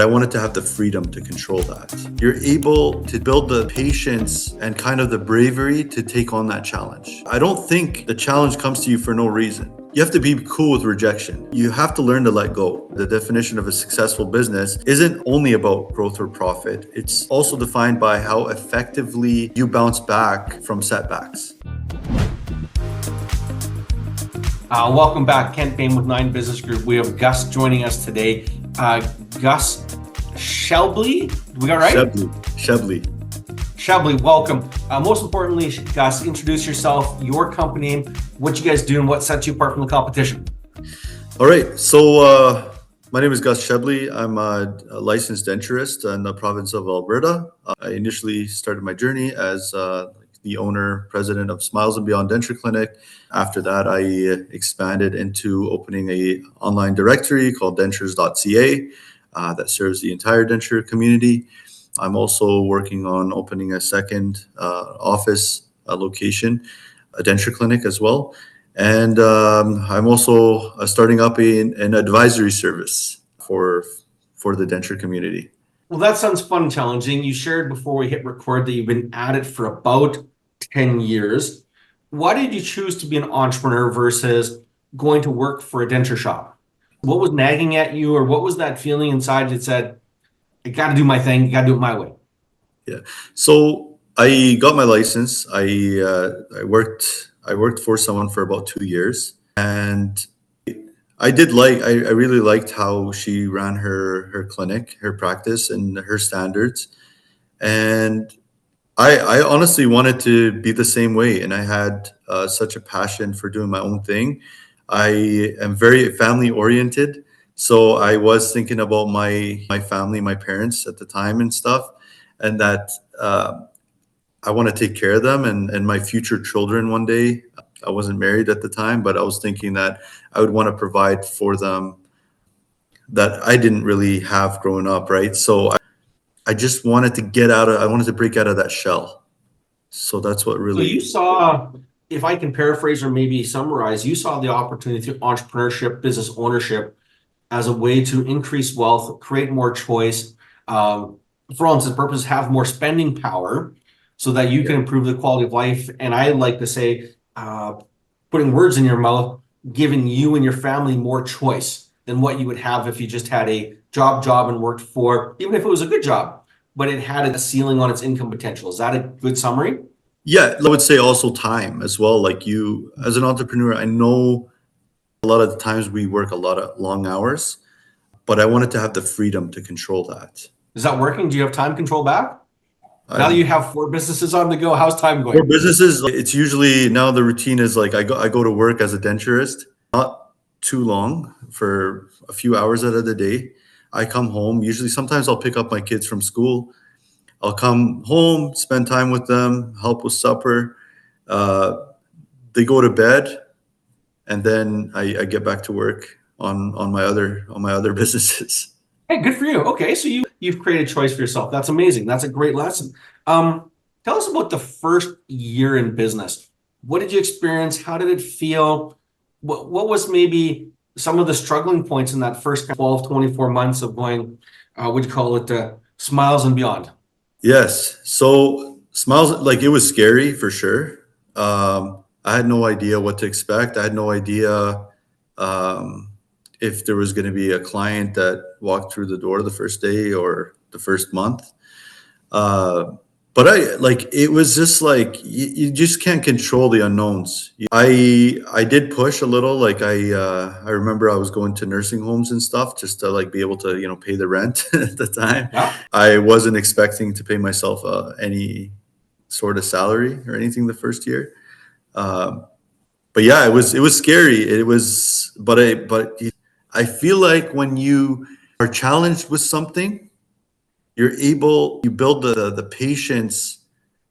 I wanted to have the freedom to control that. You're able to build the patience and kind of the bravery to take on that challenge. I don't think the challenge comes to you for no reason. You have to be cool with rejection. You have to learn to let go. The definition of a successful business isn't only about growth or profit. It's also defined by how effectively you bounce back from setbacks. Welcome back, Kent Bain with 9 Business Group. We have Gus joining us today. Gus Chebli, we got right? Chebli, welcome. Most importantly, Gus, introduce yourself, your company, what you guys do, and what sets you apart from the competition. All right, so my name is Gus Chebli. I'm a licensed denturist in the province of Alberta. I initially started my journey as the owner, president of Smiles and Beyond Denture Clinic. After that, I expanded into opening a online directory called dentures.ca that serves the entire denture community. I'm also working on opening a second office location, a denture clinic as well. And I'm also starting up an advisory service for the denture community. Well, that sounds fun and challenging. You shared before we hit record that you've been at it for about 10 years. Why did you choose to be an entrepreneur versus going to work for a denture shop? What was nagging at you, or what was that feeling inside that said, I got to do my thing, got to do it my way? Yeah. So I got my license. I worked for someone for about 2 years, and I really liked how she ran her clinic, her practice, and her standards. And I honestly wanted to be the same way, and I had such a passion for doing my own thing. I am very family oriented, so I was thinking about my family, my parents at the time and stuff, and that I want to take care of them and my future children one day. I wasn't married at the time, but I was thinking that I would want to provide for them that I didn't really have growing up, right? So I just wanted to I wanted to break out of that shell. So that's what really. So you saw, if I can paraphrase or maybe summarize, you saw the opportunity through entrepreneurship, business ownership as a way to increase wealth, create more choice, for all intents and purposes, have more spending power so that you can improve the quality of life. And I like to say, putting words in your mouth, giving you and your family more choice than what you would have if you just had a job and worked for, even if it was a good job, but it had a ceiling on its income potential. Is that a good summary? Yeah, I would say also time as well. Like you, as an entrepreneur, I know a lot of the times we work a lot of long hours, but I wanted to have the freedom to control that. Is that working? Do you have time control back? Now that you have 4 businesses on the go, how's time going? 4 businesses, it's usually now the routine is like I go to work as a denturist, not too long, for a few hours out of the day. I come home. Usually, sometimes I'll pick up my kids from school. I'll come home, spend time with them, help with supper. They go to bed, and then I get back to work on my other businesses. Hey, good for you. Okay, so you've created choice for yourself. That's amazing. That's a great lesson. Tell us about the first year in business. What did you experience? How did it feel? What was maybe some of the struggling points in that first 12, 24 months of going, what do you call it, Smiles and Beyond? Yes. So Smiles, like it was scary for sure. I had no idea what to expect. I had no idea if there was going to be a client that walked through the door the first day or the first month. But it was just like, you just can't control the unknowns. I did push a little. Like I remember I was going to nursing homes and stuff just to like be able to, pay the rent at the time. Yeah. I wasn't expecting to pay myself any sort of salary or anything the first year. But yeah, it was scary. But I feel like when you are challenged with something, you build the patience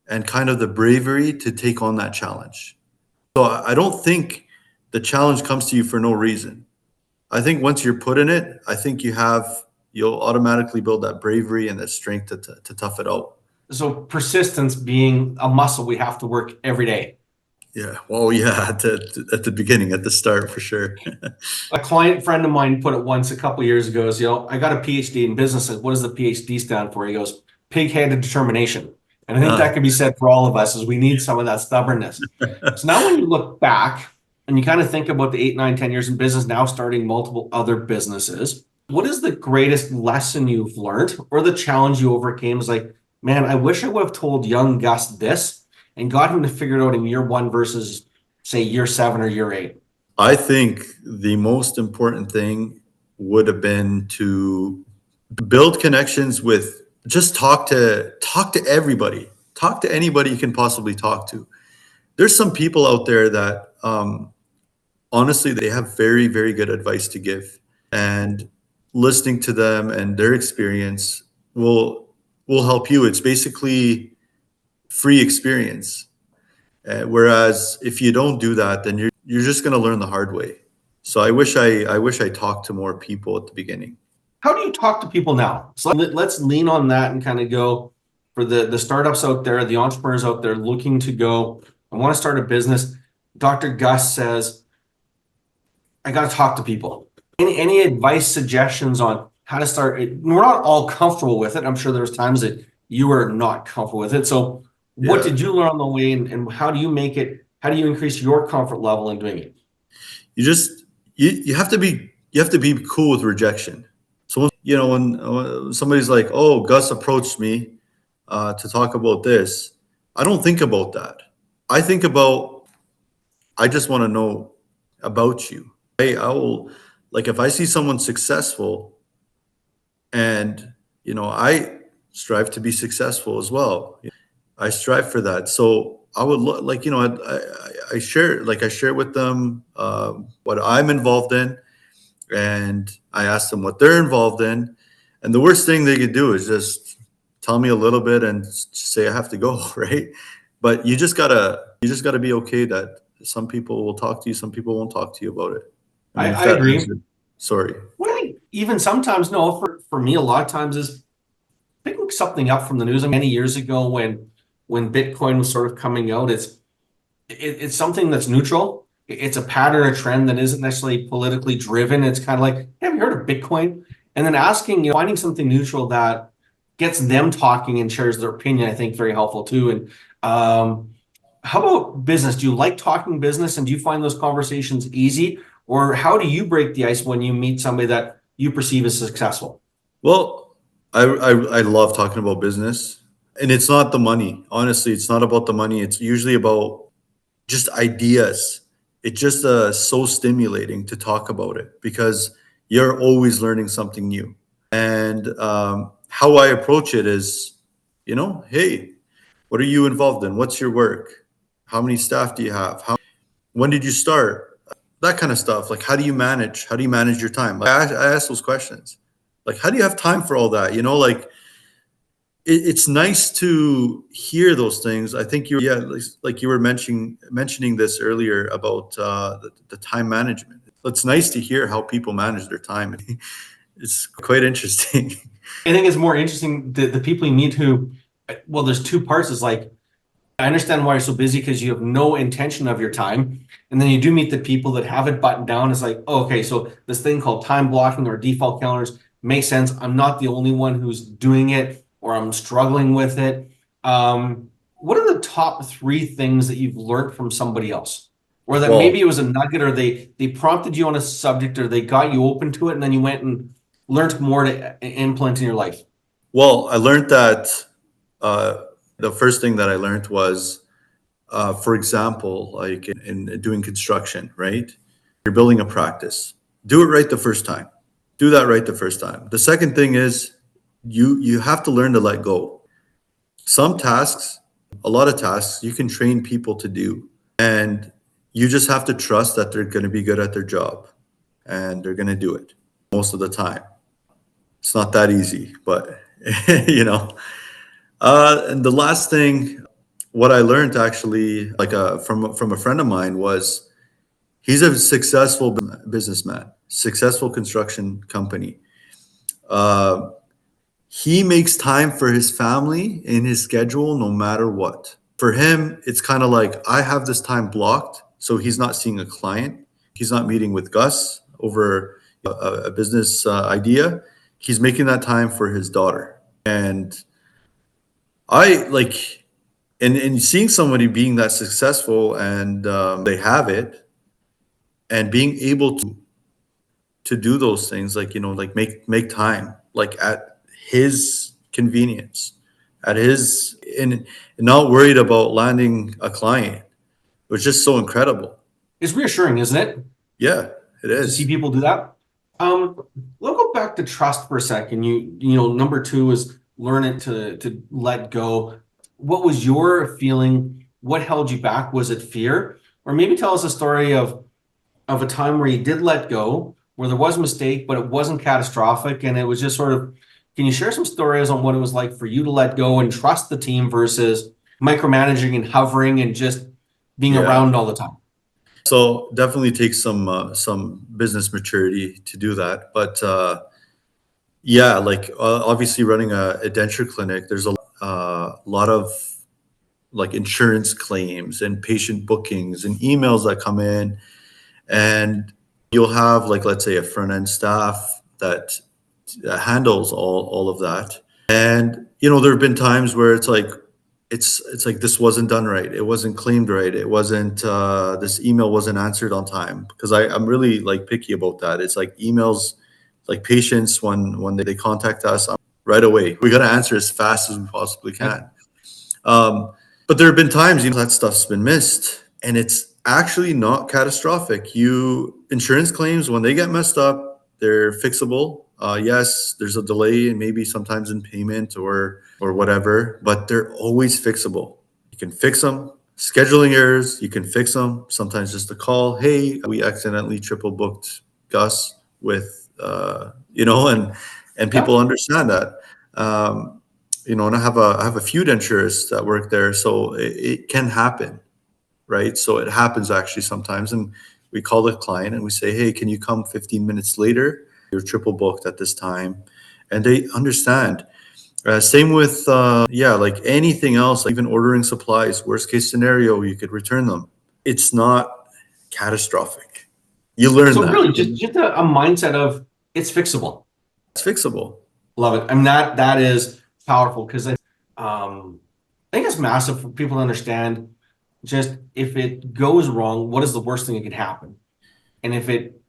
and kind of the bravery to take on that challenge. So I don't think the challenge comes to you for no reason. I think once you're put in it, I think you'll automatically build that bravery and that strength to tough it out. So persistence being a muscle we have to work every day. Yeah. Well, yeah, at the beginning, at the start, for sure. A client friend of mine put it once a couple years ago is, I got a PhD in business. What does the PhD stand for? He goes, pig-headed determination. And I think Ah, that could be said for all of us, is we need some of that stubbornness. So now when you look back and you kind of think about the 8, 9, 10 years in business, now starting multiple other businesses, what is the greatest lesson you've learned or the challenge you overcame? Is like, man, I wish I would have told young Gus this and got him to figure it out in year one versus say year 7 or year 8. I think the most important thing would have been to build connections with, just talk to everybody, talk to anybody you can possibly talk to. There's some people out there that honestly, they have very, very good advice to give, and listening to them and their experience will help you. It's basically free experience. Whereas if you don't do that, then you're just going to learn the hard way. So I wish I talked to more people at the beginning. How do you talk to people now? So let's lean on that and kind of go for the startups out there, the entrepreneurs out there looking to go, I want to start a business. Dr. Gus says, I got to talk to people. Any advice, suggestions on how to start it? We're not all comfortable with it. I'm sure there's times that you were not comfortable with it. So what Yeah. did you learn on the way, and how do you make it, how do you increase your comfort level in doing it? You just you you have to be cool with rejection. So when somebody's like, "Oh, Gus approached me to talk about this," I don't think about that. I think about, I just want to know about you. I will, like, if I see someone successful, and I strive to be successful as well. I strive for that. So I would like, I share with them what I'm involved in, and I ask them what they're involved in. And the worst thing they could do is just tell me a little bit and say I have to go, right? But you just gotta be okay that some people will talk to you, some people won't talk to you about it. I mean, if I that agree. answered, sorry. Well, even sometimes, no, for me, a lot of times is picking something up from the news. Many years ago when Bitcoin was sort of coming out, it's something that's neutral. It's a pattern, a trend that isn't necessarily politically driven. It's kind of like, hey, have you heard of Bitcoin? And then asking, finding something neutral that gets them talking and shares their opinion, I think very helpful too. And how about business? Do you like talking business, and do you find those conversations easy? Or how do you break the ice when you meet somebody that you perceive as successful? Well, I love talking about business, and it's not the money. Honestly, it's not about the money. It's usually about just ideas. It's just so stimulating to talk about it because you're always learning something new. And how I approach it is, hey, what are you involved in? What's your work? How many staff do you have? When did you start? That kind of stuff. Like, how do you manage? How do you manage your time? Like, I ask those questions. Like, how do you have time for all that? Like, it's nice to hear those things. I think yeah, like you were mentioning this earlier about the time management. It's nice to hear how people manage their time. It's quite interesting. I think it's more interesting the people you meet who, well, there's two parts. Is like, I understand why you're so busy because you have no intention of your time. And then you do meet the people that have it buttoned down. It's like, oh, okay, so this thing called time blocking or default calendars makes sense. I'm not the only one who's doing it or I'm struggling with it. What are the top 3 things that you've learned from somebody else? Or that Well, maybe it was a nugget, or they prompted you on a subject, or they got you open to it, and then you went and learned more to implement in your life. I learned that uh, the first thing that I learned was, for example, like in doing construction, right? You're building a practice. Do it right the first time. Do that right the first time. The second thing is you have to learn to let go. Some tasks, a lot of tasks, you can train people to do, and you just have to trust that they're going to be good at their job and they're going to do it most of the time. It's not that easy, but you know. And the last thing, what I learned actually, like from a friend of mine, was he's a successful businessman, successful construction company. Uh, he makes time for his family in his schedule no matter what. For him, it's kind of like I have this time blocked, so he's not seeing a client, he's not meeting with Gus over a business idea. He's making that time for his daughter, and I like, and seeing somebody being that successful and they have it, and being able to do those things, like like make time, like at his convenience, at his and not worried about landing a client. It was just so incredible. It's reassuring, isn't it, Yeah, it to see is. people do that? Let's go back to trust for a second. Number two is learn it to let go. What was your feeling? What held you back? Was it fear? Or maybe tell us a story of a time where you did let go, where there was a mistake, but it wasn't catastrophic, and it was just sort of, can you share some stories on what it was like for you to let go and trust the team versus micromanaging and hovering and just being Yeah. around all the time? So definitely takes some business maturity to do that. But yeah, like obviously running a denture clinic, there's a lot of like insurance claims and patient bookings and emails that come in, and you'll have, like, let's say a front end staff that handles all of that. And there have been times where it's like this wasn't done right, it wasn't claimed right, it wasn't this email wasn't answered on time, because I'm really like picky about that. It's like emails, like patients, when they contact us, right away we got to answer as fast as we possibly Okay. can. um, but there have been times that stuff's been missed, and it's actually not catastrophic. Insurance claims, when they get messed up, they're fixable. Yes, there's a delay and maybe sometimes in payment or whatever, but they're always fixable. You can fix them. Scheduling errors, you can fix them. Sometimes just a call, hey, we accidentally triple booked Gus with and Yeah. people understand that. Um, and I have a few denturists that work there, so it can happen, right? So it happens actually sometimes, and we call the client and we say, hey, can you come 15 minutes later? You're triple booked at this time, and they understand. Same with yeah, like anything else, like even ordering supplies. Worst case scenario, you could return them. It's not catastrophic. You learn So that. really just a mindset of it's fixable. It's fixable. Love it. I mean, that is powerful because I think it's massive for people to understand. Just if it goes wrong, what is the worst thing that could happen? And if it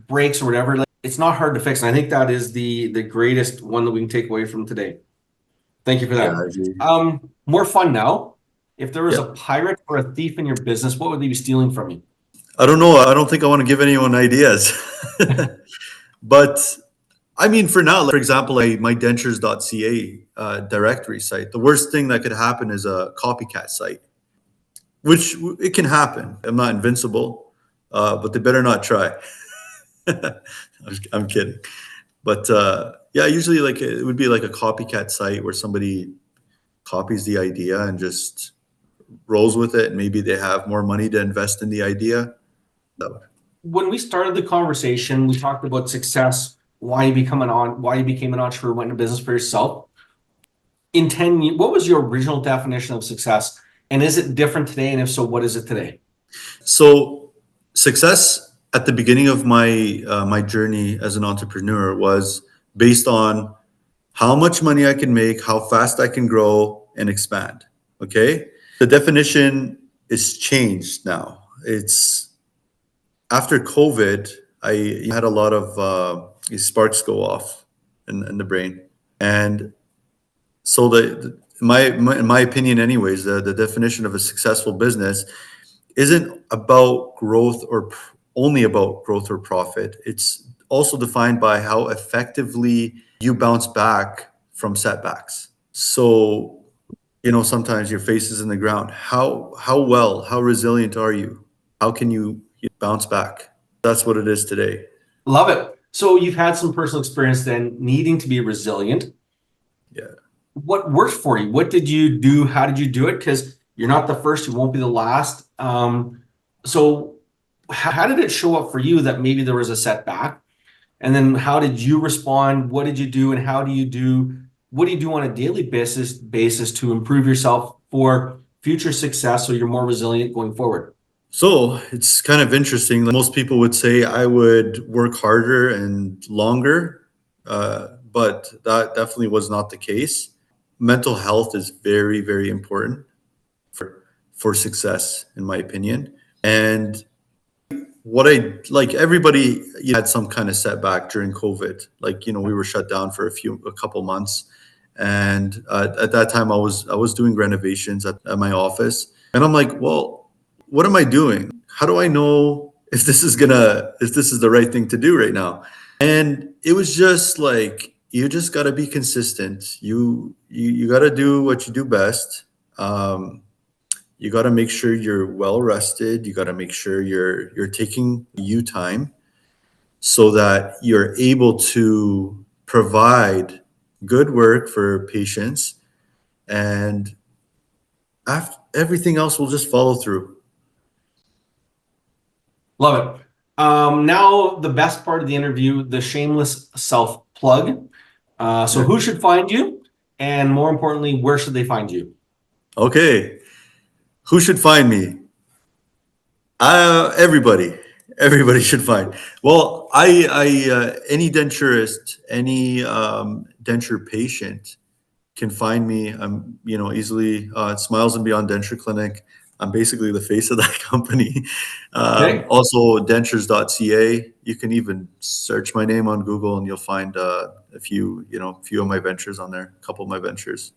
breaks or whatever, like, it's not hard to fix. And I think that is the greatest one that we can take away from today. Thank you for Yeah, I that. agree. More fun now. If there was Yeah. a pirate or a thief in your business, what would they be stealing from you? I don't know. I don't think I want to give anyone ideas. But I mean, for now, like, for example, my dentures.ca directory site, the worst thing that could happen is a copycat site, which it can happen. I'm not invincible, but they better not try. I'm kidding. But yeah, usually like it would be like a copycat site where somebody copies the idea and just rolls with it. And maybe they have more money to invest in the idea. So, When we started the conversation, we talked about success, why you became an entrepreneur, went into business for yourself. In 10 years, what was your original definition of success? And is it different today? And if so, what is it today? so success at the beginning of my journey as an entrepreneur was based on how much money I can make, how fast I can grow and expand. Okay. The definition is changed now. It's after COVID, I had a lot of these sparks go off in the brain. And so in my opinion, anyways, the definition of a successful business isn't about growth or only about growth or profit. It's also defined by how effectively you bounce back from setbacks. So, sometimes your face is in the ground. How resilient are you? How can you bounce back? That's what it is today. Love it. So you've had some personal experience then needing to be resilient. Yeah. What worked for you? What did you do? How did you do it? Because you're not the first, you won't be the last. So how did it show up for you that maybe there was a setback? And then how did you respond? What did you do? And what do you do on a daily basis to improve yourself for future success so you're more resilient going forward? So it's kind of interesting. Like, most people would say I would work harder and longer, but that definitely was not the case. Mental health is very, very important for success, in my opinion. And what I like, everybody had some kind of setback during COVID. Like, we were shut down for a couple months, and at that time I was doing renovations at my office, and I'm like, well, what am I doing? How do I know if this is the right thing to do right now? And it was just like, you just got to be consistent. You got to do what you do best. You got to make sure you're well rested. You got to make sure you're taking you time so that you're able to provide good work for patients, and everything else will just follow through. Love it. Now the best part of the interview, the shameless self plug. So who should find you? And more importantly, where should they find you? Okay. Who should find me? Everybody should find. Well, any denturist, any denture patient can find me. I'm, easily, Smiles and Beyond Denture Clinic. I'm basically the face of that company. Okay. Also, dentures.ca. You can even search my name on Google, and you'll find a few of my ventures on there. A couple of my ventures.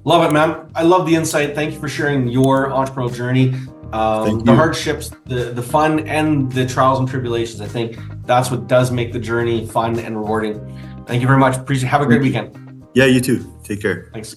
Love it, man. I love the insight. Thank you for sharing your entrepreneurial journey. Thank The you. hardships, the fun, and the trials and tribulations. I think that's what does make the journey fun and rewarding. Thank you very much. Appreciate. Have a great weekend. Yeah, you too. Take care. Thanks.